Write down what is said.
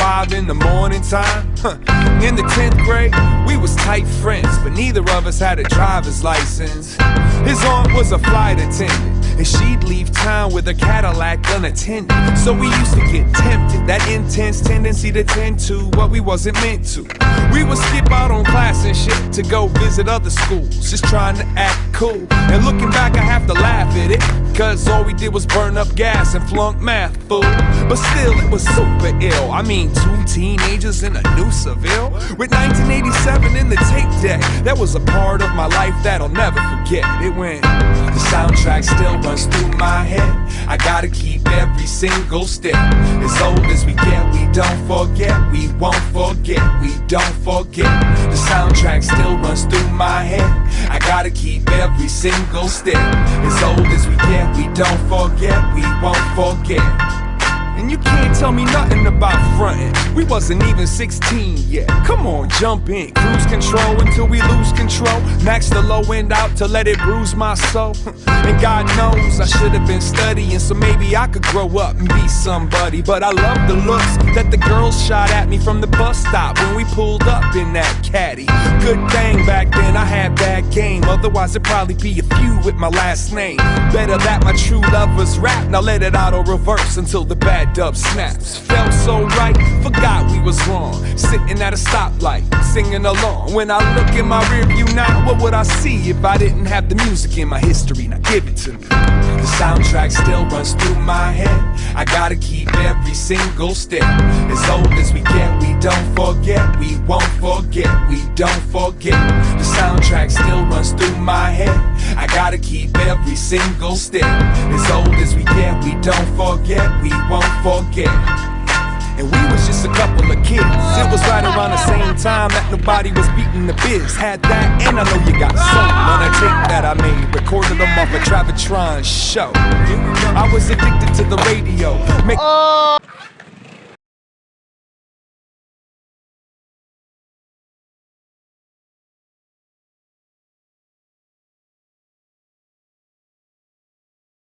5 in the morning time. In the 10th grade, we was tight friends, but neither of us had a driver's license. His aunt was a flight attendant, and she'd leave town with a Cadillac unattended. So we used to get tempted, that intense tendency to tend to what we wasn't meant to. We would skip out on class and shit to go visit other schools, just trying to act cool. And looking back, I have to laugh at it, cause all we did was burn up gas and flunk math, fool. But still, it was super ill. I mean, 2 teenagers in a new Seville, with 1987 in the tape deck. That was a part of my life that I'll never forget. It went, the soundtrack still runs through my head. I gotta keep every single step. As old as we get, we don't forget. We won't forget, we don't forget. The soundtrack still runs through my head. I gotta keep every single step. As old as we get, we don't forget, we won't forget. And you can't tell me nothing about frontin'. We wasn't even 16 yet. Come on, jump in, cruise control until we lose control. Max the low end out to let it bruise my soul. And God knows I should have been studying, so maybe I could grow up and be somebody. But I love the looks that the girls shot at me from the bus stop when we pulled up in that caddy. Good thing back then I had bad game, otherwise it'd probably be a few with my last name. Better that my true love was rap. Now let it auto reverse until the bad dub snaps. Felt so right, forgot we was wrong. Sitting at a stoplight, singing along. When I look in my rear view now, what would I see if I didn't have the music in my history? Now give it to me. The soundtrack still runs through my head. I gotta keep every single step. As old as we get, we don't forget. We won't forget, we don't forget. The soundtrack still runs through my head. I gotta keep every single step. As old as we get, we don't forget, we won't forget. And we was just a couple of kids. It was right around the same time that nobody was beating the biz. Had that, and I know you got some on a tape that I made. Recorded them off a Travitron show. I was addicted to the radio.